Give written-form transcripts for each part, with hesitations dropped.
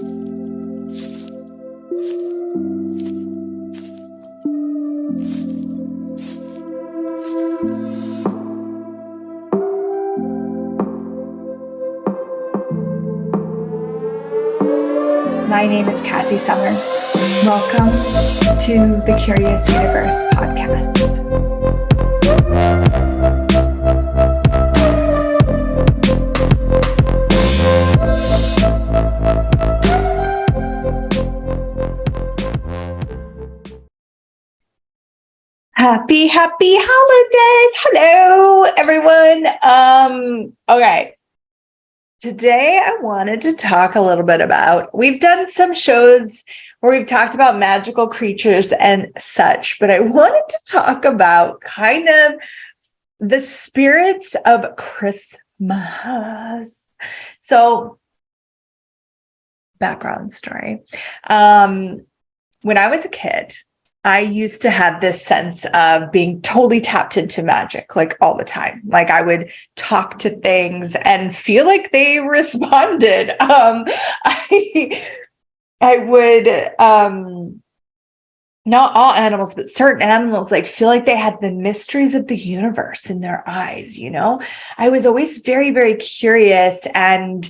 My name is Cassy Summers. Welcome to the Curious Universe podcast. Happy holidays. Hello, everyone. Okay. Today, I wanted to talk a little bit about, we've done some shows where we've talked about magical creatures and such, but I wanted to talk about kind of the spirits of Christmas. So, background story. When I was a kid, I used to have this sense of being totally tapped into magic, like all the time. Like I would talk to things and feel like they responded. I would, not all animals, but certain animals, like feel like they had the mysteries of the universe in their eyes, you know? I was always very, very curious and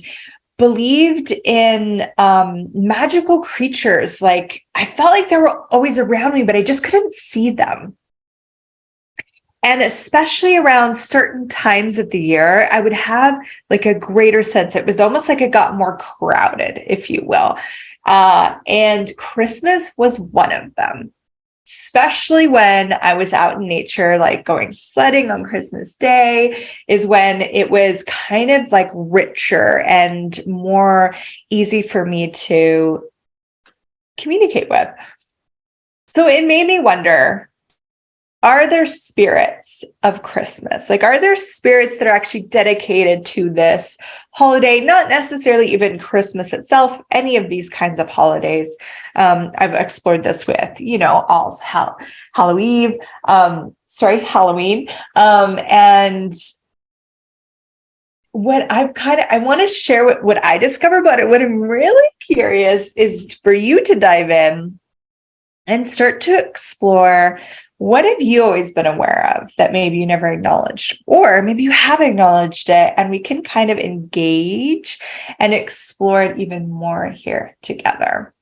believed in magical creatures. Like I felt like they were always around me, but I just couldn't see them. And especially around certain times of the year, I would have like a greater sense. It was almost like it got more crowded, if you will. And Christmas was one of them. Especially when I was out in nature, like going sledding on Christmas Day, is when it was kind of like richer and more easy for me to communicate with. So it made me wonder, are there spirits of Christmas? Like, are there spirits that are actually dedicated to this holiday? Not necessarily even Christmas itself, any of these kinds of holidays. I've explored this with, All's Halloween. And what I want to share what I discovered, but what I'm really curious is for you to dive in and start to explore. What have you always been aware of that maybe you never acknowledged, or maybe you have acknowledged it, and we can kind of engage and explore it even more here together.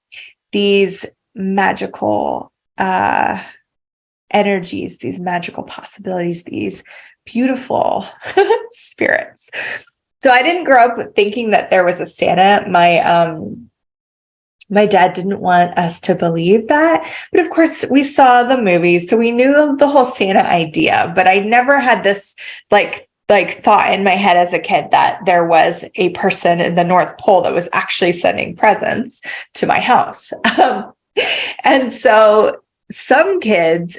These magical energies, these magical possibilities, these beautiful spirits. So I didn't grow up thinking that there was a Santa. My dad didn't want us to believe that, but of course we saw the movies, so we knew the whole Santa idea, but I never had this like thought in my head as a kid that there was a person in the North Pole that was actually sending presents to my house. And so some kids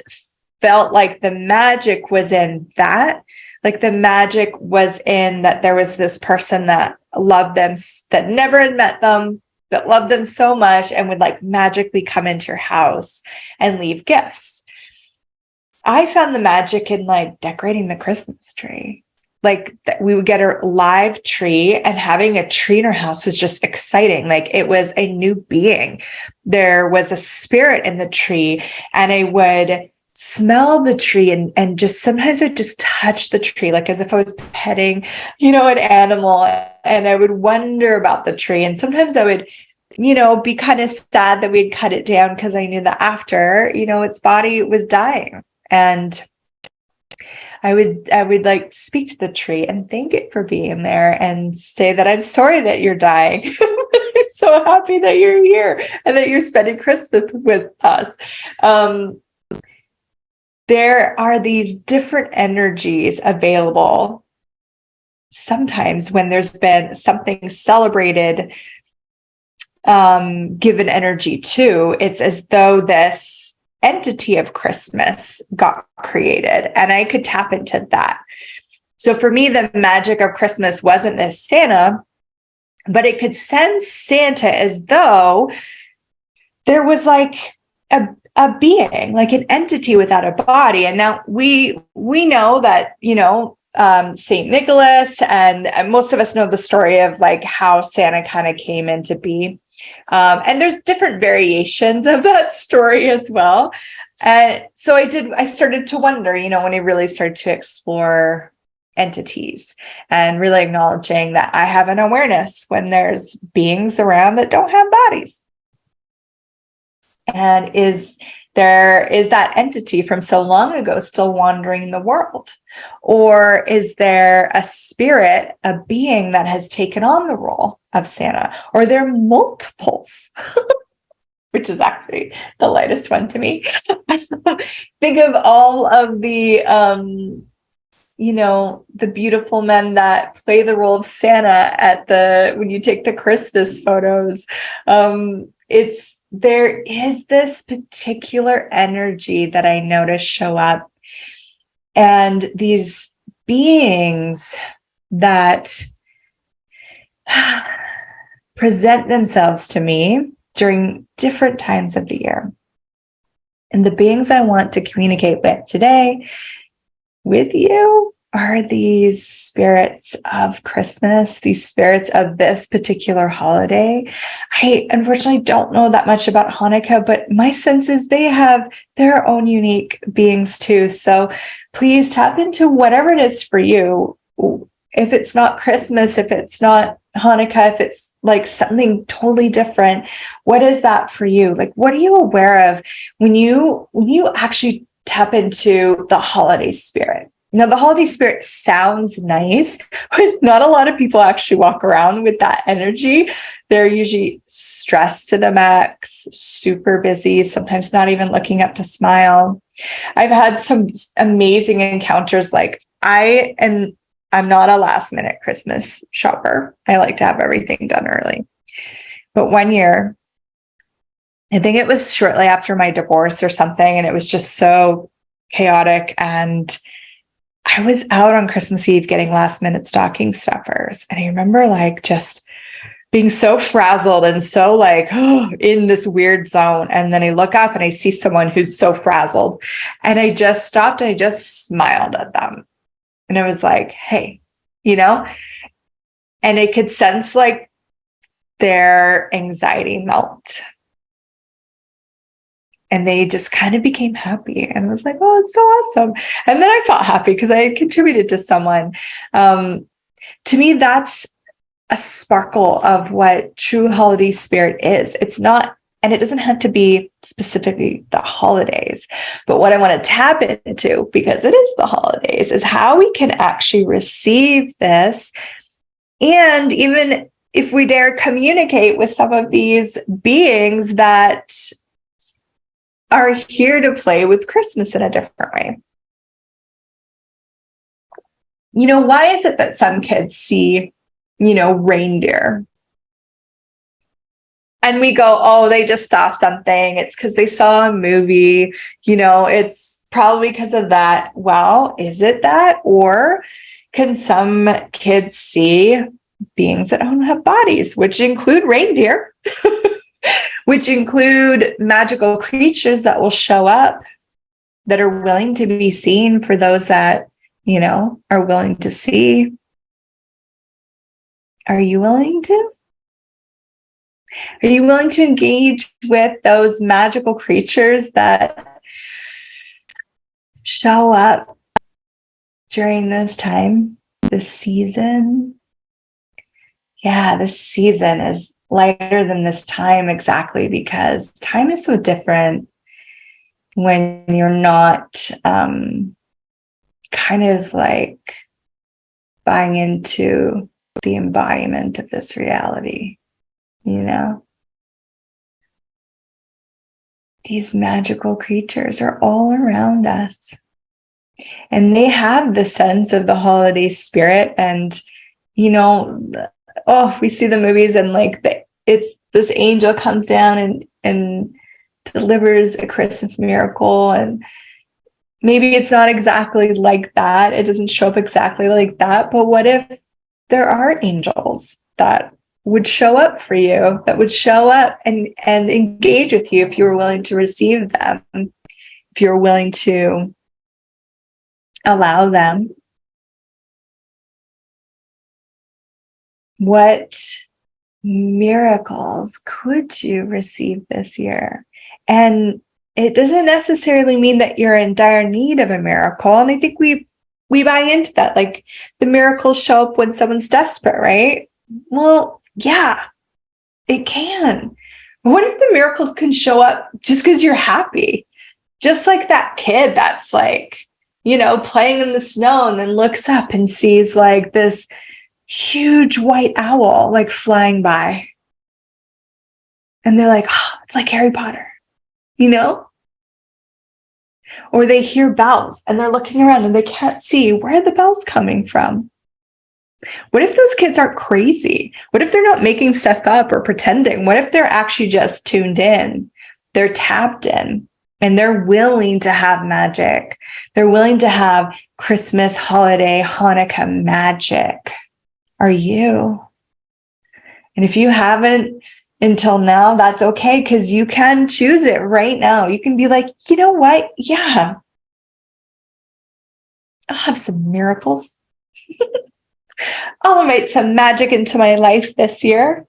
felt like the magic was in that. Like the magic was in that there was this person that loved them, that never had met them, that loved them so much and would like magically come into your house and leave gifts. I found the magic in like decorating the Christmas tree. Like we would get a live tree, and having a tree in our house was just exciting. Like it was a new being. There was a spirit in the tree, and I would smell the tree and just sometimes I'd just touch the tree, like as if I was petting, an animal, and I would wonder about the tree. And sometimes I would, be kind of sad that we'd cut it down because I knew that after, its body was dying. And I would like speak to the tree and thank it for being there and say that I'm sorry that you're dying. I'm so happy that you're here and that you're spending Christmas with us. There are these different energies available. Sometimes when there's been something celebrated, given energy to, it's as though this entity of Christmas got created, and I could tap into that. So for me, the magic of Christmas wasn't this Santa, but it could sense Santa as though there was like a being, like an entity without a body. And now we know that, St. Nicholas, and most of us know the story of like how Santa kind of came into being. And there's different variations of that story as well. So I started to wonder, when I really started to explore entities and really acknowledging that I have an awareness when there's beings around that don't have bodies. And is that entity from so long ago still wandering the world? Or is there a spirit, a being that has taken on the role of Santa? Or there are multiples, which is actually the lightest one to me. Think of all of the, the beautiful men that play the role of Santa when you take the Christmas photos. There is this particular energy that I notice show up, and these beings that present themselves to me during different times of the year. And the beings I want to communicate with today with you are these spirits of Christmas, these spirits of this particular holiday. I unfortunately don't know that much about Hanukkah, but my sense is they have their own unique beings too. So please tap into whatever it is for you. If it's not Christmas, if it's not Hanukkah, if it's like something totally different, what is that for you? Like, what are you aware of when you actually tap into the holiday spirit? Now, the holiday spirit sounds nice, but not a lot of people actually walk around with that energy. They're usually stressed to the max, super busy, sometimes not even looking up to smile. I've had some amazing encounters. Like, I'm not a last minute Christmas shopper. I like to have everything done early. But one year, I think it was shortly after my divorce or something, and it was just so chaotic, and I was out on Christmas Eve getting last minute stocking stuffers. And I remember like just being so frazzled and so like in this weird zone. And then I look up and I see someone who's so frazzled. And I just stopped and I just smiled at them. And I was like, hey, and I could sense like their anxiety melt. And they just kind of became happy. And I was like, oh, it's so awesome. And then I felt happy because I had contributed to someone. To me, that's a sparkle of what true holiday spirit is. It's not, and it doesn't have to be specifically the holidays. But what I want to tap into, because it is the holidays, is how we can actually receive this. And even if we dare communicate with some of these beings that are here to play with Christmas in a different way. Why is it that some kids see, reindeer? And we go, oh, they just saw something. It's because they saw a movie. It's probably because of that. Well, is it that? Or can some kids see beings that don't have bodies, which include reindeer? Which include magical creatures that will show up that are willing to be seen for those that, are willing to see. Are you willing to? Are you willing to engage with those magical creatures that show up during this time, this season? Yeah, this season is lighter than this time exactly because time is so different when you're not kind of like buying into the embodiment of this reality, These magical creatures are all around us, and they have the sense of the holiday spirit. And we see the movies and like it's this angel comes down and delivers a Christmas miracle, and maybe it's not exactly like that. It doesn't show up exactly like that. But what if there are angels that would show up for you, that would show up and engage with you if you were willing to receive them, if you're willing to allow them What miracles could you receive this year? And it doesn't necessarily mean that you're in dire need of a miracle. And I think we buy into that. Like, the miracles show up when someone's desperate, right? Well, yeah, it can. But what if the miracles can show up just because you're happy? Just like that kid that's like, playing in the snow and then looks up and sees like this huge white owl like flying by. And they're like, oh, it's like Harry Potter, Or they hear bells and they're looking around and they can't see where are the bells coming from. What if those kids aren't crazy? What if they're not making stuff up or pretending? What if they're actually just tuned in? They're tapped in and they're willing to have magic. They're willing to have Christmas, holiday, Hanukkah magic. Are you? And if you haven't until now, that's okay, because you can choose it right now. You can be like, you know what? Yeah, I'll have some miracles. I'll invite some magic into my life this year.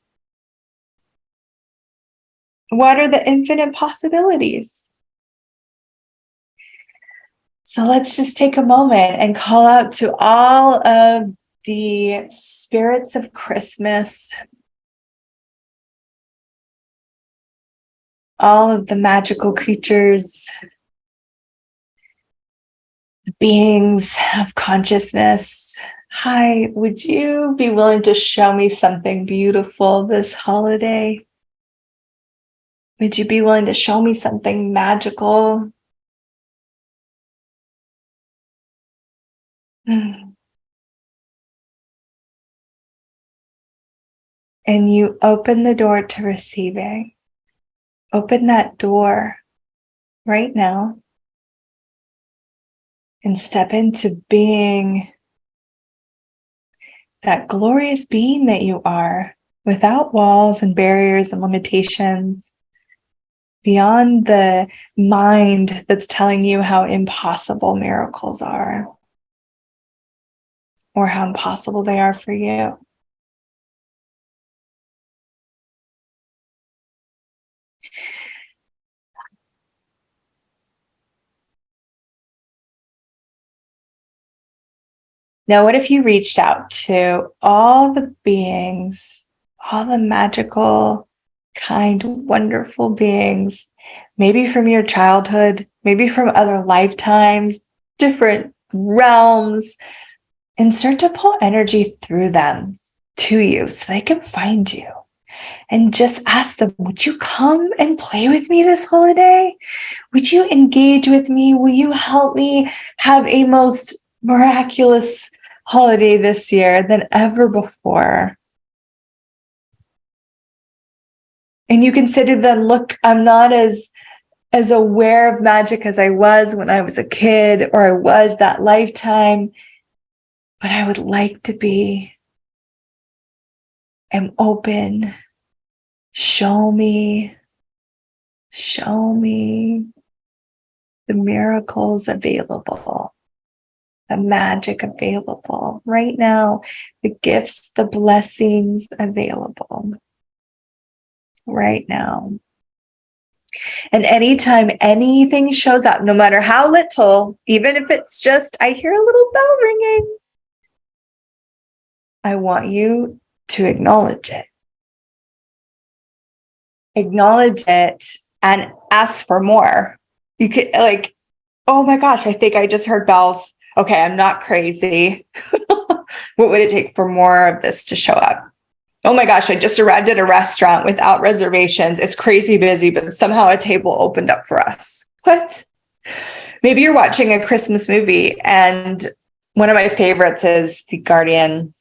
What are the infinite possibilities? So let's just take a moment and call out to all of the spirits of Christmas, all of the magical creatures, the beings of consciousness. Hi, would you be willing to show me something beautiful this holiday? Would you be willing to show me something magical? And you open the door to receiving. Open that door right now and step into being that glorious being that you are, without walls and barriers and limitations, beyond the mind that's telling you how impossible miracles are or how impossible they are for you. Now, what if you reached out to all the beings, all the magical, kind, wonderful beings, maybe from your childhood, maybe from other lifetimes, different realms, and start to pull energy through them to you so they can find you. And just ask them, would you come and play with me this holiday? Would you engage with me? Will you help me have a most miraculous holiday this year than ever before? And you can say to them, look, I'm not as aware of magic as I was when I was a kid, or I was that lifetime, but I would like to be. I'm open. Show me the miracles available, the magic available right now, the gifts, the blessings available right now. And anytime anything shows up, no matter how little, even if it's just, I hear a little bell ringing, I want you to acknowledge it. Acknowledge it and ask for more. You could like, oh my gosh, I think I just heard bells. Okay, I'm not crazy. What would it take for more of this to show up? Oh my gosh, I just arrived at a restaurant without reservations. It's crazy busy, but somehow a table opened up for us. What? Maybe you're watching a Christmas movie, and one of my favorites is The Guardian.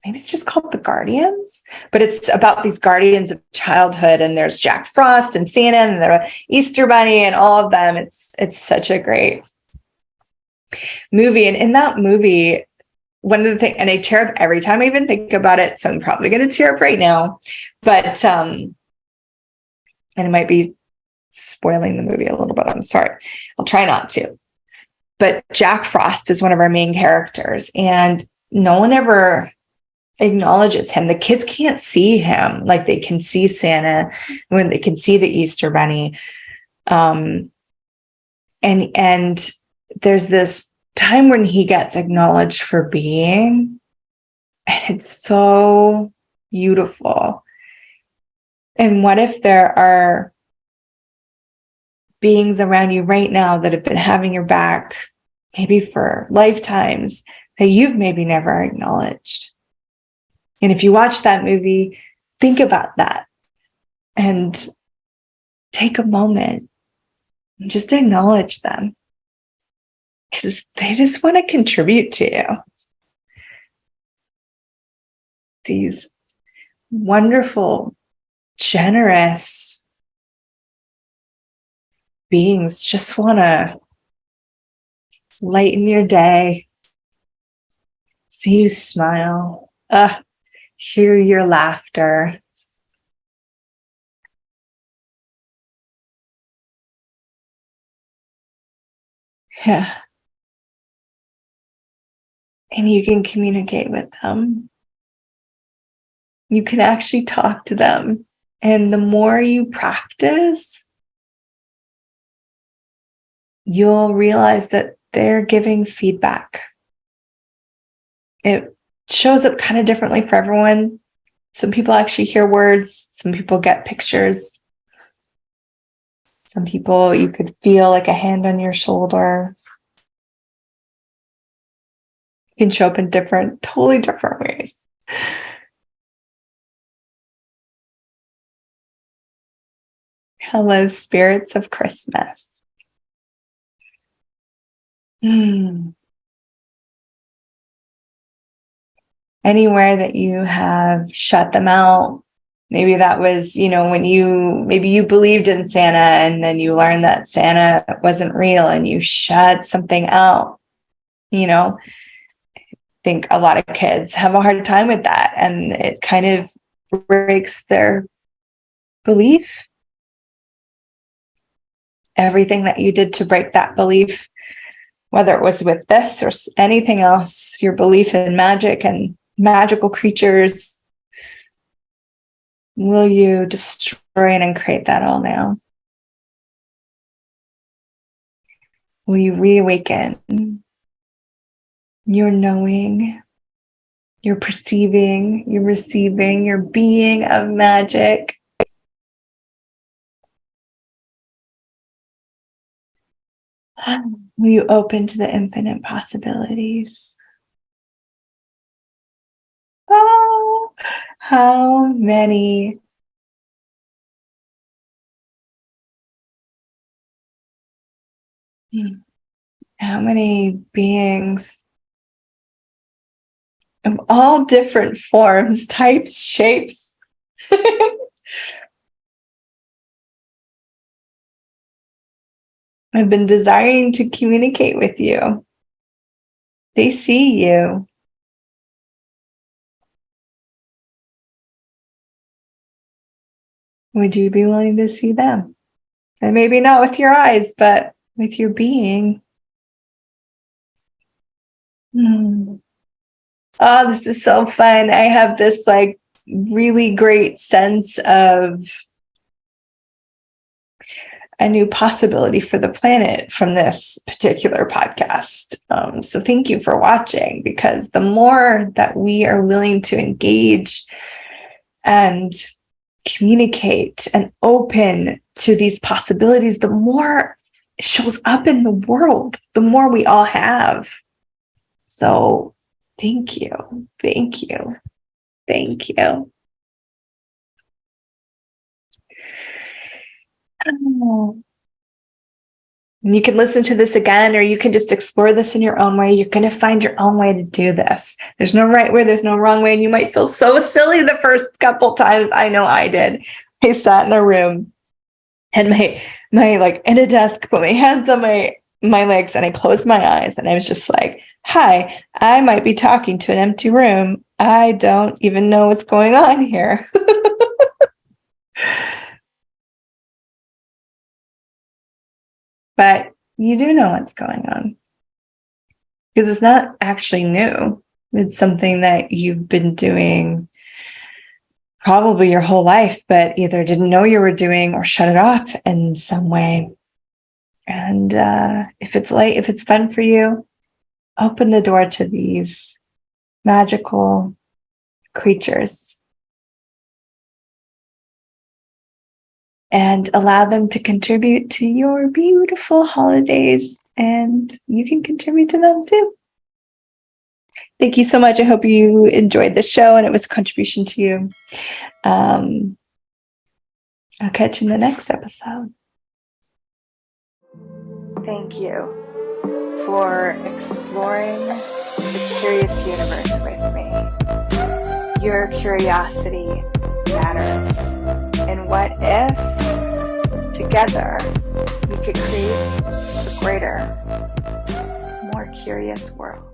Maybe it's just called The Guardians, but it's about these guardians of childhood, and there's Jack Frost and Santa and the Easter Bunny and all of them. It's such a great movie. And in that movie, one of the things, and I tear up every time I even think about it, so I'm probably going to tear up right now, but and it might be spoiling the movie a little bit. I'm sorry. I'll try not to. But Jack Frost is one of our main characters, and no one ever acknowledges him. The kids can't see him like they can see Santa, when they can see the Easter Bunny. And there's this time when he gets acknowledged for being, and it's so beautiful. And what if there are beings around you right now that have been having your back, maybe for lifetimes, that you've maybe never acknowledged? And if you watch that movie, think about that and take a moment and just acknowledge them, because they just want to contribute to you. These wonderful, generous beings just want to lighten your day, see you smile, hear your laughter. Yeah. And you can communicate with them. You can actually talk to them. And the more you practice, you'll realize that they're giving feedback. It shows up kind of differently for everyone. Some people actually hear words. Some people get pictures. Some people, you could feel like a hand on your shoulder. It can show up in totally different ways. Hello, spirits of Christmas. Anywhere that you have shut them out, maybe that was, when maybe you believed in Santa and then you learned that Santa wasn't real and you shut something out. I think a lot of kids have a hard time with that, and it kind of breaks their belief. Everything that you did to break that belief, whether it was with this or anything else, your belief in magic and magical creatures, will you destroy and uncreate that all now? Will you reawaken your knowing, your perceiving, your receiving, your being of magic? Will you open to the infinite possibilities? Oh, how many beings of all different forms, types, shapes I've been desiring to communicate with you. They see you. Would you be willing to see them? And maybe not with your eyes, but with your being. Oh, this is so fun. I have this really great sense of a new possibility for the planet from this particular podcast. So thank you for watching, because the more that we are willing to engage and communicate and open to these possibilities, the more it shows up in the world, the more we all have. So thank you. Thank you. Thank you. Oh. You can listen to this again, or you can just explore this in your own way. You're going to find your own way to do this. There's no right way, there's no wrong way. And you might feel so silly the first couple times. I know I did. I sat in a room and my in a desk, put my hands on my legs, and I closed my eyes, and I was just like, hi, I might be talking to an empty room. I don't even know what's going on here. But you do know what's going on, because it's not actually new. It's something that you've been doing probably your whole life, but either didn't know you were doing or shut it off in some way. And if it's fun for you, open the door to these magical creatures and allow them to contribute to your beautiful holidays, and you can contribute to them too. Thank you so much. I hope you enjoyed the show and it was a contribution to you. I'll catch you in the next episode. Thank you for exploring the curious universe with me. Your curiosity matters. And what if together we could create a greater, more curious world?